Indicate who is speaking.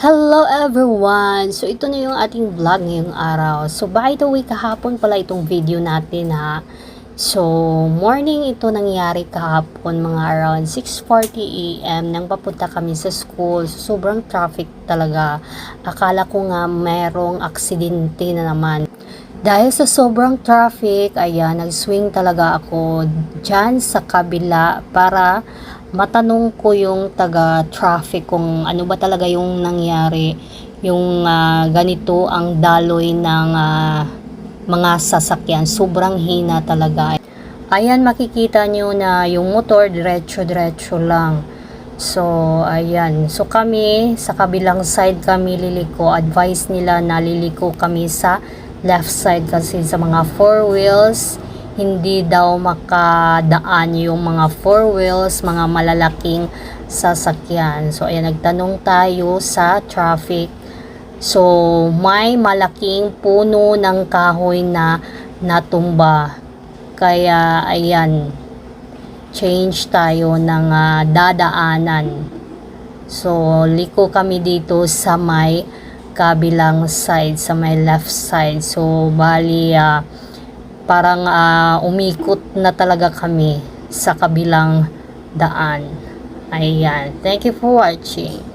Speaker 1: Hello everyone! So ito na yung ating vlog ngayong araw. So by the way, kahapon pala itong video natin ha. So morning ito nangyari kahapon, mga around 6:40 AM nang papunta kami sa school. So, sobrang traffic talaga. Akala ko nga merong aksidente na naman. Dahil sa sobrang traffic, ayan, nag-swing talaga ako dyan sa kabila para matanong ko yung taga-traffic kung ano ba talaga yung nangyari. Yung ganito ang daloy ng mga sasakyan. Sobrang hina talaga. Ayan, makikita nyo na yung motor diretso-diretso lang. So, ayan. So, kami, sa kabilang side kami liliko. Advice nila na liliko kami sa left side kasi sa mga four wheels, hindi daw makadaan yung mga four wheels, mga malalaking sasakyan. So, ayan, nagtanong tayo sa traffic. So, may malaking puno ng kahoy na natumba. Kaya, ayan, change tayo ng dadaanan. So, liko kami dito sa may kabilang side, sa may left side. So, bali, parang umikot na talaga kami sa kabilang daan. Ayan. Thank you for watching.